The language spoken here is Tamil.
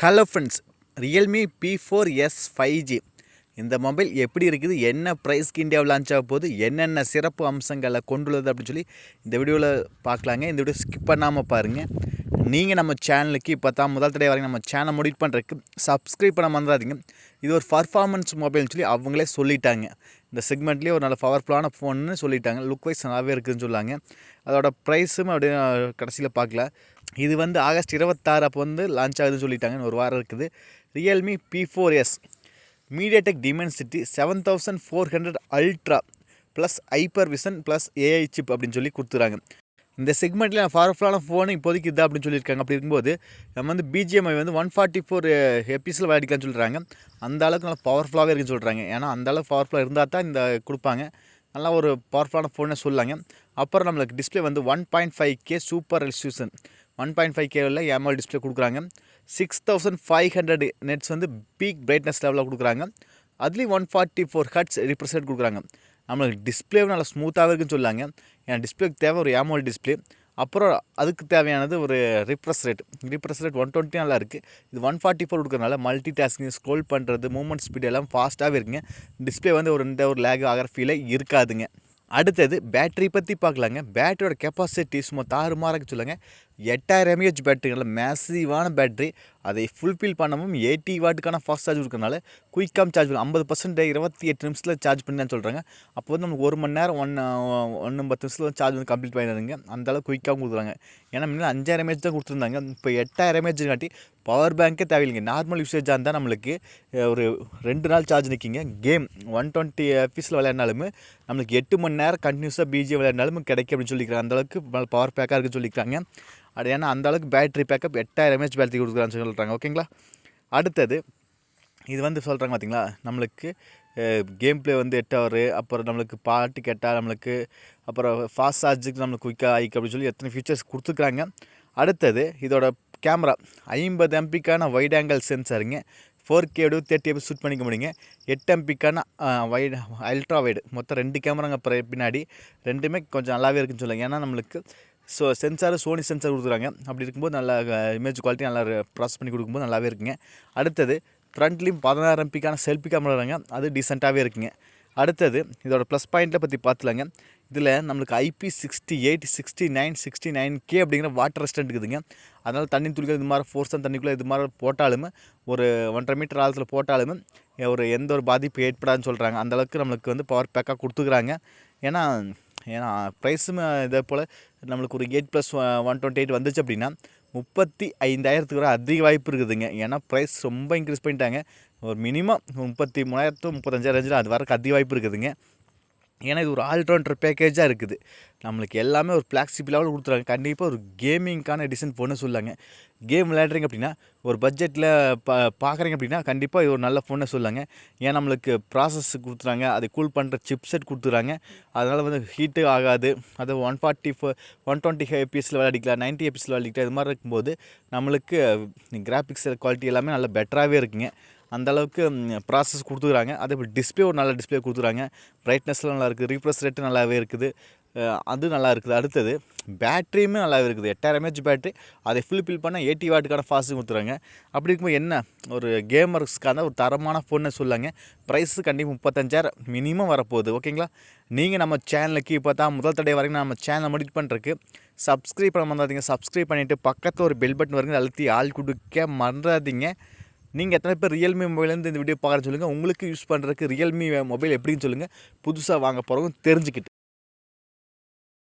Hello friends, Realme p4s 5G இந்த மொபைல் எப்படி இருக்குது, என்ன ப்ரைஸ்க்கு இந்தியாவில் லான்ச் ஆக போகுது, என்னென்ன சிறப்பு அம்சங்களை கொண்டுள்ளது அப்படின்னு சொல்லி இந்த வீடியோவில் பார்க்கலாங்க. இந்த வீடியோ ஸ்கிப் பண்ணாமல் பாருங்கள். நீங்கள் நம்ம சேனலுக்கு இப்போ தான் முதல் தடவை வரைக்கும் நம்ம சேனல் முடிட் பண்ணுறதுக்கு சப்ஸ்கிரைப் பண்ண மறந்துடாதீங்க. இது ஒரு பர்ஃபார்மன்ஸ் மொபைல்னு சொல்லி அவங்களே சொல்லிட்டாங்க. இந்த செக்மெண்ட்லேயே ஒரு நல்ல பவர்ஃபுல்லான ஃபோன்னு சொல்லிட்டாங்க. லுக் வைஸ் நல்லாவே இருக்குதுன்னு சொல்லாங்க. அதோட ப்ரைஸும் அப்படியே கடைசியில் பார்க்கல. இது வந்து ஆகஸ்ட் 26 அப்போ வந்து லான்ச் ஆகுதுன்னு சொல்லிட்டாங்க. ஒரு வாரம் இருக்குது. Realme p4s MediaTek Dimensity 7400 Ultra plus hyper vision plus AI chip அப்படின்னு சொல்லி கொடுத்துறாங்க. இந்த செக்மெண்ட்டில் பவர்ஃபுல்லான ஃபோனு இப்போதைக்கு இதாக அப்படின்னு சொல்லியிருக்காங்க. அப்படி இருக்கும்போது நம்ம வந்து Bgmi வந்து 144 எபிஎஸில் விளையாடிக்கலாம்னு சொல்கிறாங்க. அந்த அளவுக்கு நல்லா பவர்ஃபுல்லாகவே இருக்குன்னு சொல்கிறாங்க. ஏன்னா அந்தளவுக்கு பவர்ஃபுல்லாக இருந்தால் தான் இந்த கொடுப்பாங்க. நல்லா ஒரு பவர்ஃபுல்லான ஃபோனை சொல்லாங்க. அப்புறம் நம்மளுக்கு டிஸ்பிளே வந்து 1.5K சூப்பர் ரெசல்யூஷன் 1.5Kவில் AMOLED டிஸ்பிளே கொடுக்குறாங்க. 6500 நெட்ஸ் வந்து பீக் பிரைட்னஸ் லெவலில் கொடுக்குறாங்க. அதுலேயும் 144 ஹர்ட்ஸ் ரிப்ரசன்ட் கொடுக்குறாங்க. நம்மளுக்கு டிஸ்பிளே நல்லா ஸ்மூத்தாகவே இருக்குன்னு சொல்லாங்க. ஏன்னா டிஸ்பிளேக்கு தேவை ஒரு AMOLED டிஸ்பிளே. அப்புறம் அதுக்கு தேவையானது ஒரு ரிப்ரஸ் ரேட் 120 நல்லா இருக்குது. இது 144 கொடுக்குறதுனால மல்டி டாஸ்கிங், ஸ்க்ரோல் பண்ணுறது, மூவ்மெண்ட் ஸ்பீட் எல்லாம் ஃபாஸ்ட்டாகவே இருக்குங்க. டிஸ்பிளே வந்து ஒரு லேக் ஆகிற ஃபீலே இருக்காதுங்க. அடுத்தது பேட்டரி பற்றி பார்க்கலாங்க. பேட்டரியோட கெப்பாசிட்டி சும்மா தாறுமாறாக சொல்லுங்கள். 8000 mAh பேட்டரி, நல்ல மேசிவான பேட்டரி. அதை ஃபுல்ஃபில் பண்ணவும் 80 வாட்டுக்கான ஃபாஸ்ட் சார்ஜ் இருக்கிறனால குயிக்காக சார்ஜ் பண்ணலாம். 50% 28 நிமிஷத்தில் சார்ஜ் பண்ணி சொல்கிறாங்க. அப்போ வந்து நமக்கு 1 மணி நேரம் 10 நிமிஷத்தில் சார்ஜ் வந்து கம்ப்ளீட் பண்ணிடுங்க. அந்தளவுக்கு குயிக்காக கொடுக்குறாங்க. ஏன்னா முன்னாடி 5000 mAh தான் கொடுத்துருந்தாங்க. இப்போ 8000 mAh காட்டி பவர் பேங்க்கே தேவையில்லைங்க. நார்மல் யூசேஜாக இருந்தால் நம்மளுக்கு ஒரு 2 நாள் சார்ஜ் நிற்கிங்க. கேம் 120 எஃப்பிஸில் விளையாடினாலுமே நம்மளுக்கு 8 மணி நேரம் கண்டினியூஸாக பிஜிஎம் விளையாடினாலும் கிடைக்கும் அப்படின்னு சொல்லிக்கிறாங்க. அந்தளவுக்கு பவர் பேக்காக இருக்குன்னு சொல்லிக்கிறாங்க. அது ஏன்னா அந்தளவுக்கு பேட்டரி பேக்கப் 8000 mAh பேட்டரி கொடுக்குறான்னு சொல்கிறாங்க. ஓகேங்களா. அடுத்தது இது வந்து சொல்கிறாங்க பார்த்தீங்களா, நம்மளுக்கு கேம் ப்ளே வந்து 8 ஹவர், அப்புறம் நம்மளுக்கு பாட்டு கேட்டால் நம்மளுக்கு, அப்புறம் ஃபாஸ்ட் சார்ஜுக்கு நம்மளுக்கு குயிக்காக ஆயிக்கு அப்படின்னு சொல்லி எத்தனை ஃபீச்சர்ஸ் கொடுத்துருக்குறாங்க. அடுத்தது இதோட கேமரா 50 எம்பிக்கான வைட் ஆங்கிள் சென்சாருங்க. 4K 30 fps ஷூட் பண்ணிக்க முடியுங்க. 8 எம்பிக்கான வைட் அல்ட்ரா வைடு, மொத்தம் 2 கேமராங்க பின்னாடி. ரெண்டுமே கொஞ்சம் நல்லாவே இருக்குன்னு சொல்லுவாங்க. ஏன்னா நம்மளுக்கு சென்சார் சோனி சென்சார் கொடுக்குறாங்க. அப்படி இருக்கும்போது நல்லா இமேஜ் குவாலிட்டி நல்லா ப்ராசஸ் பண்ணி கொடுக்கும்போது நல்லாவே இருக்குங்க. அடுத்தது ஃப்ரண்ட்லேயும் 16 எம்பிக்கான செல்ஃபி கேமராங்க. அது டீசெண்டாகவே இருக்குங்க. அடுத்தது இதோட ப்ளஸ் பாயிண்ட்டை பற்றி பார்த்துலாங்க. இதில் நம்மளுக்கு IP68 69 69K அப்படிங்கிற வாட்டர் ரெசிஸ்டன்ட் இருக்குதுங்க. அதனால் தண்ணி துளிகள் இது மாதிரி ஃபோர்ஸாக தண்ணிக்குள்ளே இது மாதிரி போட்டாலுமே ஒரு 1.5 மீட்டர் ஆழத்தில் போட்டாலுமே எந்த ஒரு பாதிப்பு ஏற்படாதுன்னு சொல்கிறாங்க. அந்தளவுக்கு நம்மளுக்கு வந்து பவர் பேக்காக கொடுத்துக்குறாங்க. ஏன்னா ப்ரைஸுமே இதே போல் நம்மளுக்கு ஒரு 8+128 வந்துச்சு அப்படின்னா 35,000 வரை அதிக வாய்ப்பு இருக்குதுங்க. ஏன்னா ப்ரைஸ் ரொம்ப இன்க்ரீஸ் பண்ணிட்டாங்க. ஒரு மினிமம் 33,000 to 35,000 ரேஞ்சில் அது வரக்கு அதிக வாய்ப்பு இருக்குதுங்க. ஏன்னா இது ஒரு ஆல்ரவுண்டர் பேக்கேஜாக இருக்குது. நம்மளுக்கு எல்லாமே ஒரு ஃப்ளாக்ஸிபிளாக கொடுத்துறாங்க. கண்டிப்பாக ஒரு கேமிங்கான எடிஷன் ஃபோன்னு சொல்லாங்க. கேம் விளையாடுறீங்க அப்படின்னா ஒரு பட்ஜெட்டில் பார்க்குறீங்க அப்படின்னா கண்டிப்பாக இது ஒரு நல்ல ஃபோனை சொல்லாங்க. ஏன் நம்மளுக்கு ப்ராசஸ் கொடுத்துறாங்க, அதை கூல் பண்ணுற சிப் செட் கொடுத்துறாங்க. அதனால் வந்து ஹீட்டு ஆகாது. அது 120 எபிஎஸில் விளையாடிக்கலாம், 90 எபிஎஸில் விளையாடிக்கலாம். இது மாதிரி இருக்கும்போது நம்மளுக்கு கிராஃபிக்ஸ் குவாலிட்டி எல்லாமே நல்லா பெட்டராகவே இருக்குங்க. அந்தளவுக்கு ப்ராசஸ் கொடுத்துக்குறாங்க. அதே போல் டிஸ்பிளே ஒரு நல்ல டிஸ்பிளே கொடுத்துறாங்க. பிரைட்னஸ்லாம் நல்லா இருக்குது. ரீஃப்ரெஷ் ரேட்டு நல்லாவே இருக்குது. அது நல்லா இருக்குது. அடுத்தது பேட்டரியுமே நல்லாவே இருக்குது. 8000 mAh பேட்டரி. அதை ஃபுல்ஃபில் பண்ணால் 80 வாட்டுக்கான ஃபாஸ்ட்டு கொடுத்துறாங்க. அப்படி இருக்கும்போது என்ன ஒரு கேமர்ஸ்க்கான ஒரு தரமான ஃபோன்னு சொல்லாங்க. ப்ரைஸு கண்டிப்பாக 35,000 மினிமம் வரப்போகுது. ஓகேங்களா. நீங்கள் நம்ம சேனலுக்கு இப்போ தான் முதல் தடவை வரைக்கும் நம்ம சேனலை முடிட் பண்ணுறதுக்கு சப்ஸ்கிரைப் பண்ண மறந்துடாதீங்க. சப்ஸ்கிரைப் பண்ணிவிட்டு பக்கத்தில் ஒரு பெல் பட்டன் வருங்க, அழுத்தி ஆள் கொடுக்க மறந்துடாதீங்க. நீங்கள் எத்தனை பேர் Realme மொபைலேருந்து இந்த வீடியோ பார்க்குறேன்னு சொல்லுங்கள். உங்களுக்கு யூஸ் பண்ணுறதுக்கு Realme மொபைல் எப்படின்னு சொல்லுங்கள். புதுசாக வாங்க போகிறவங்க தெரிஞ்சுக்கிட்டு